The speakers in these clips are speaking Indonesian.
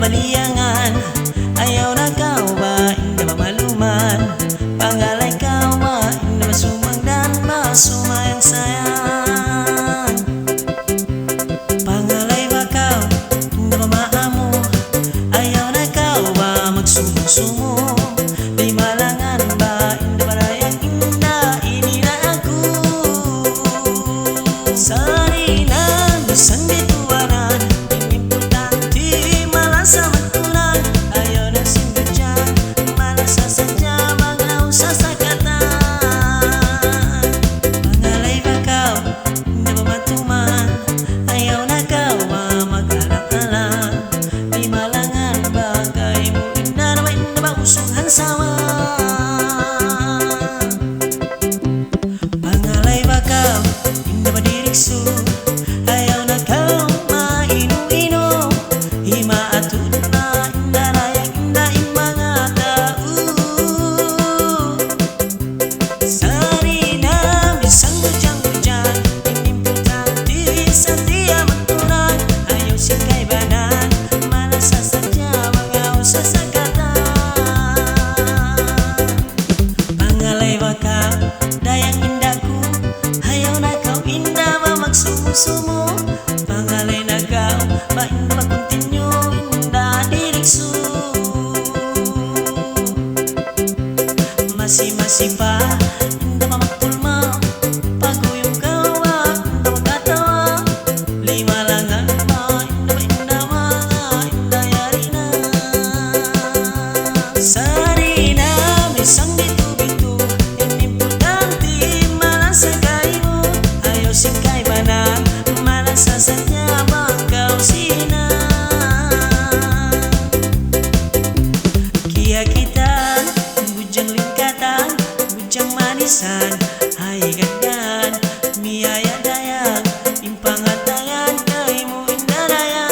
baliangan. Ayaw na kau ba, inda ba maluman? Pangalay kau ba, inda ba sumangdan ba, sumayan sayang? Pangalay ba kau, inda ba maamo? Ayaw na kau ba, magsumo-sumo? Di malangan ba, inda ba rayang inda, ini na ako. Sari na, isang bituanan, inimportante, malasa matunan. Ayaw na singgudyan, malasa sadya, mga usasagatan. Pangalay ba kau, hindi ba matuman? Ayaw na kau, mag-alang-alang. Di malangan ba, kay mo inda ba usuhan sama? Pangalay ba kau, hindi ba dirikso? Ayaw na kau, maino-ino. Himaatun na, inda rayang inda mga tao. Sari na, isang gudyang-gudyan, inimportante sa tiya matunan. Ayaw sikay banan, malasa sadya, mga usasagatan. Pangalay ba kau, dayang indaku? Ayaw na kau, inda ba magsumo-sumo? Pangalay na kau, ba inda ba continue, inda dirikso? Masi-masi pa, inda ba magtulma? Paguyong kau ba, inda magkatawa? Lima langan ba, inda inda yari na. Sari na, isang bitu-bitu, inimportante, malasa kayo. Ayaw sikay banan, malasa sadya, bangkaw sina. Kia kita, bujang lingkatan, bujang manisan, hai gandan, miaya dayang, impangatayan, kay mo indarayan.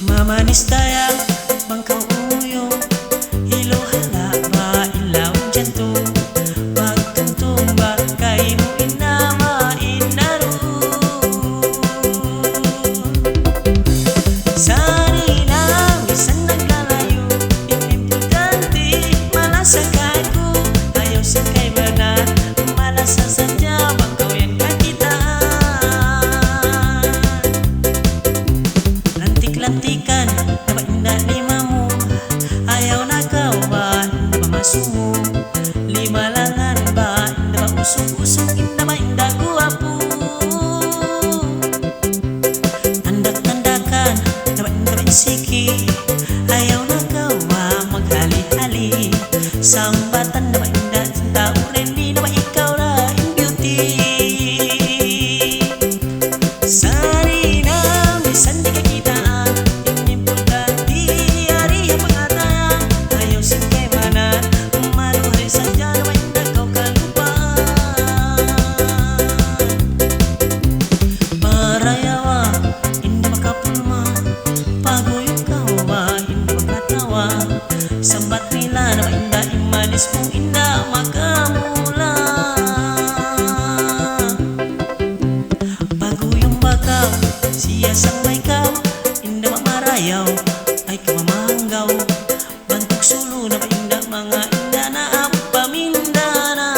Mamanis dayang, bangkaw uyong, hilo hala ba, ilaw janto. Pagtungtong ba, kay mo inama, inaro. Sari na, isang naglalayo, inimportante, malasa kayo. Ayaw sikay banan, malasa sadya, bangkaw yan kakitaan. Lantik-lantikan, naba inda lima mo. Ayaw na kau ba, inda ba masumo? Lima langan ba, inda ba usog-usog, inda ba inda guwapo? Tandak-tandakan, naba inda ba isiki? Ayaw na kau ba, maghali-hali? Sambatan, naba inda cinta urendi, naba ikaw ra in beauty. Sari na, bisan di kakitaan, inimportante, ari ang pangatayan. Ayaw sikay banan, maluhay sadya, naba inda kau kalupaan. Parayawa, inda makapulma. Paguyong kau ba, inda magkatawa. Sambat nila, naba inda imanis mo, inda makamula. Paguyong ba kau, siya sang may kau, inda mamarayaw, ay kamamanggaw. Bantog sulo na ba inda mga inda na ang pamindana.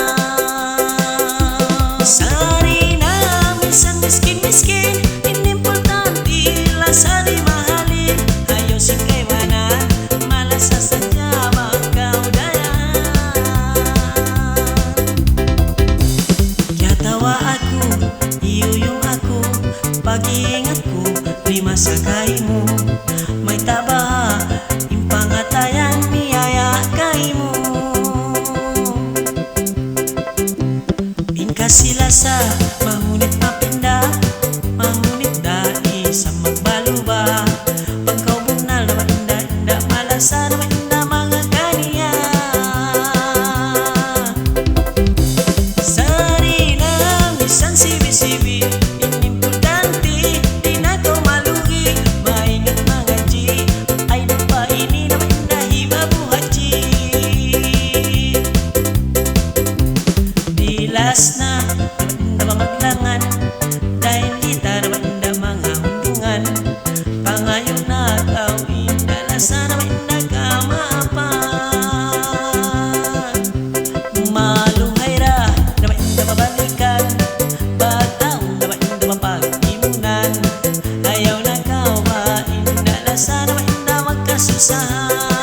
Sari na, minsan miskin-miskin, inimportante, lasa di mahalin. Ayaw sikay banan, malasa sadya, bangkaw dayan. Kaya tawa ako, iyuyong ako, pag-iingat ko, lima sakay mo. May taba, impangatayan, miyaya kay mo. Ingka sila sa mangunit mapinda, mangunit dai sa magbaluba. Pagkaw bunal, na inda malasa, na inda mga kaniya. Sari na, minsan sibi-sibi, inimportante, usaha